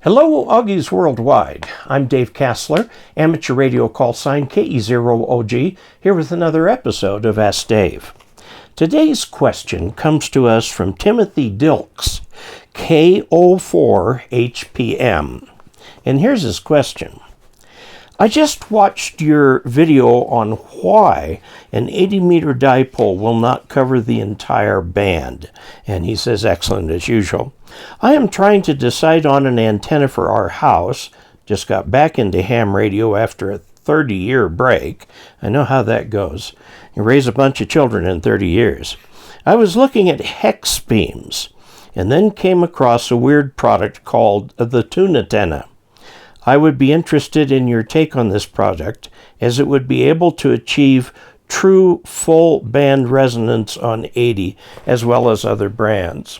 Hello, Augies Worldwide. I'm Dave Casler, amateur radio call sign KE0OG, here with another episode of Ask Dave. Today's question comes to us from Timothy Dilks, K04HPM. And here's his question. I just watched your video on why an 80-meter dipole will not cover the entire band. And he says, excellent as usual. I am trying to decide on an antenna for our house. Just got back into ham radio after a 30-year break. I know how that goes. You raise a bunch of children in 30 years. I was looking at hex beams and then came across a weird product called the Tuna Tenna. I would be interested in your take on this project, as it would be able to achieve true full band resonance on 80 as well as other brands.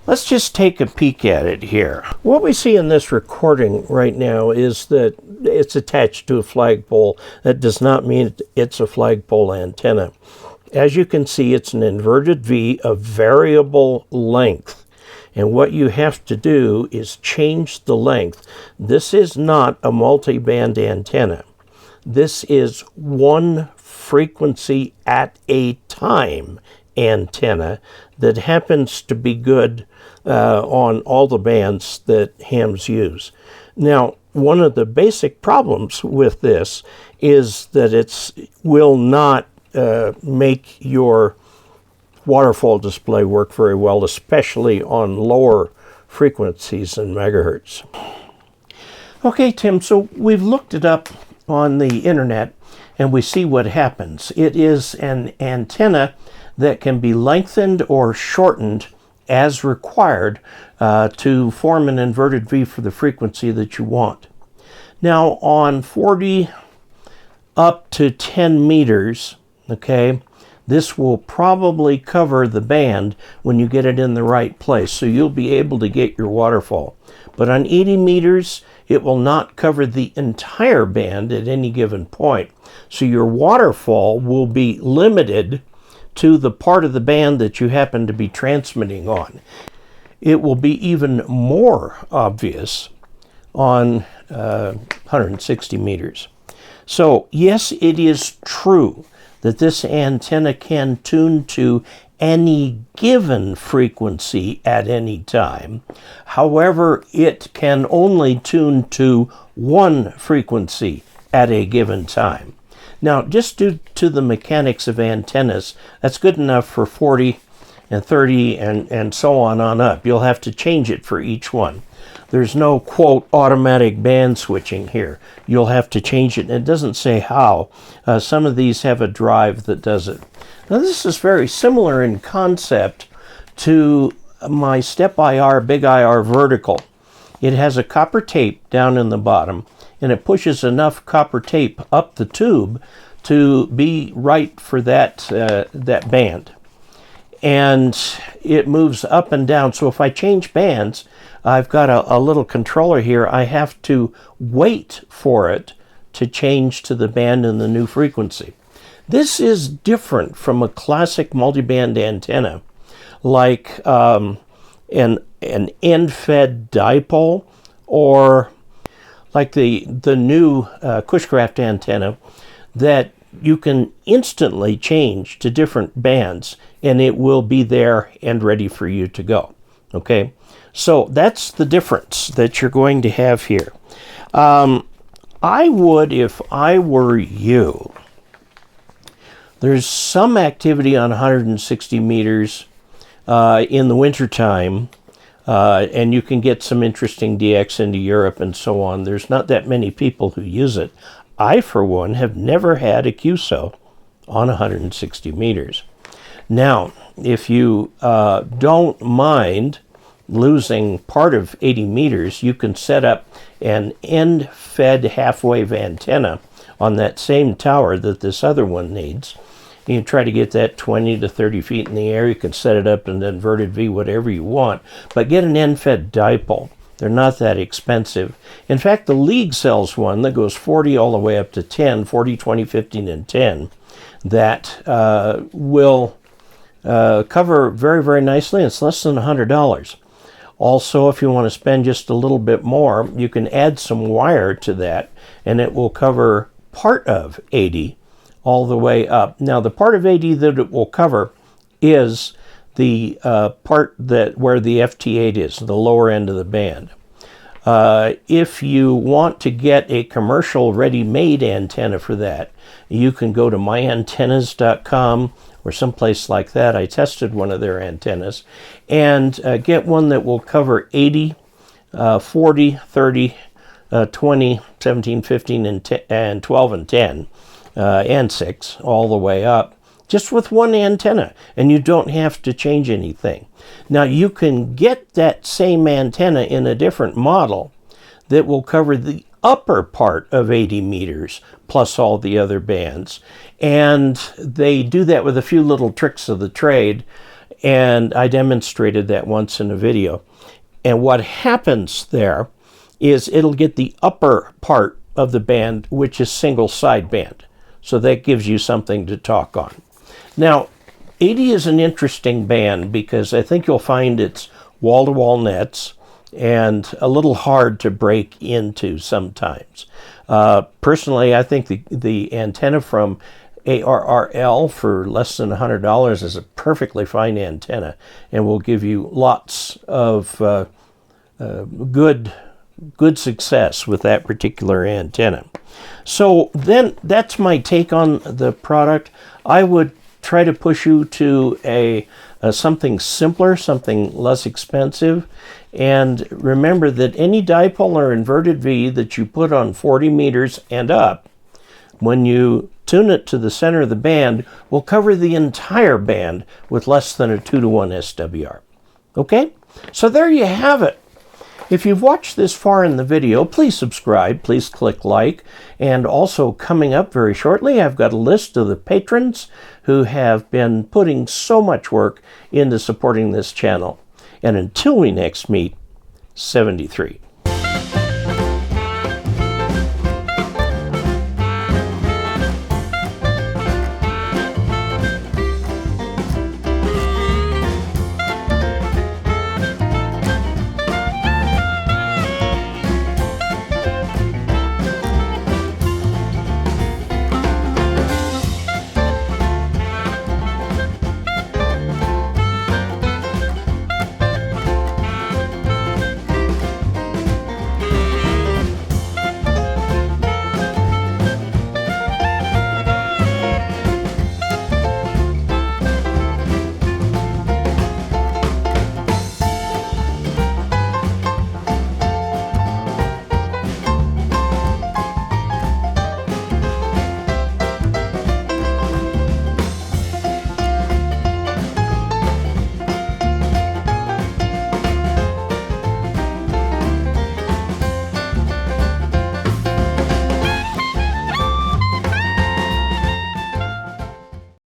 Let's just take a peek at it here. What we see in this recording right now is that it's attached to a flagpole. That does not mean it's a flagpole antenna. As you can see, it's an inverted V of variable length. And what you have to do is change the length. This is not a multi-band antenna. This is one frequency at a time antenna that happens to be good on all the bands that hams use. Now, one of the basic problems with this is that it will not make your waterfall display work very well, especially on lower frequencies and megahertz. Okay, Tim, so we've looked it up on the internet and we see what happens. It is an antenna that can be lengthened or shortened as required to form an inverted V for the frequency that you want. Now, on 40 up to 10 meters, okay, this will probably cover the band when you get it in the right place, so you'll be able to get your waterfall. But on 80 meters, it will not cover the entire band at any given point. So your waterfall will be limited to the part of the band that you happen to be transmitting on. It will be even more obvious on 160 meters. So yes, it is true that this antenna can tune to any given frequency at any time. However, it can only tune to one frequency at a given time. Now, just due to the mechanics of antennas, that's good enough for 40 and 30 and so on up. You'll have to change it for each one. There's no, quote, automatic band switching here. You'll have to change it, and it doesn't say how. Some of these have a drive that does it. Now, this is very similar in concept to my Step IR, Big IR Vertical. It has a copper tape down in the bottom, and it pushes enough copper tape up the tube to be right for that band. And it moves up and down. So if I change bands, I've got a little controller here. I have to wait for it to change to the band and the new frequency. This is different from a classic multiband antenna, like an end-fed dipole, or like the new Kulbeth antenna that you can instantly change to different bands, and it will be there and ready for you to go. Okay, so that's the difference that you're going to have here. I would, if I were you, there's some activity on 160 meters in the wintertime, and you can get some interesting DX into Europe and so on. There's not that many people who use it. I, for one, have never had a QSO on 160 meters. Now, if you don't mind losing part of 80 meters, you can set up an end-fed half-wave antenna on that same tower that this other one needs. You can try to get that 20 to 30 feet in the air. You can set it up in an inverted V, whatever you want, but get an end-fed dipole. They're not that expensive. In fact, the League sells one that goes 40 all the way up to 10, 40, 20, 15, and 10, that will cover very, very nicely. It's less than $100. Also, if you want to spend just a little bit more, you can add some wire to that, and it will cover part of 80 all the way up. Now, the part of 80 that it will cover is the part where the FT8 is, the lower end of the band. If you want to get a commercial ready-made antenna for that, you can go to myantennas.com or someplace like that. I tested one of their antennas, and get one that will cover 80, 40, 30, 20, 17, 15, and 12 and 10, and 6, all the way up, just with one antenna, and you don't have to change anything. Now, you can get that same antenna in a different model that will cover the upper part of 80 meters plus all the other bands, and they do that with a few little tricks of the trade, and I demonstrated that once in a video. And what happens there is it'll get the upper part of the band, which is single sideband, so that gives you something to talk on. Now, 80 is an interesting band because I think you'll find it's wall-to-wall nets and a little hard to break into sometimes. Personally, I think the antenna from ARRL for less than $100 is a perfectly fine antenna and will give you lots of good success with that particular antenna. So then that's my take on the product. I would try to push you to a something simpler, something less expensive. And remember that any dipole or inverted V that you put on 40 meters and up, when you tune it to the center of the band, will cover the entire band with less than a 2-to-1 SWR. Okay? So there you have it. If you've watched this far in the video, please subscribe, please click like, and also coming up very shortly, I've got a list of the patrons who have been putting so much work into supporting this channel. And until we next meet, 73.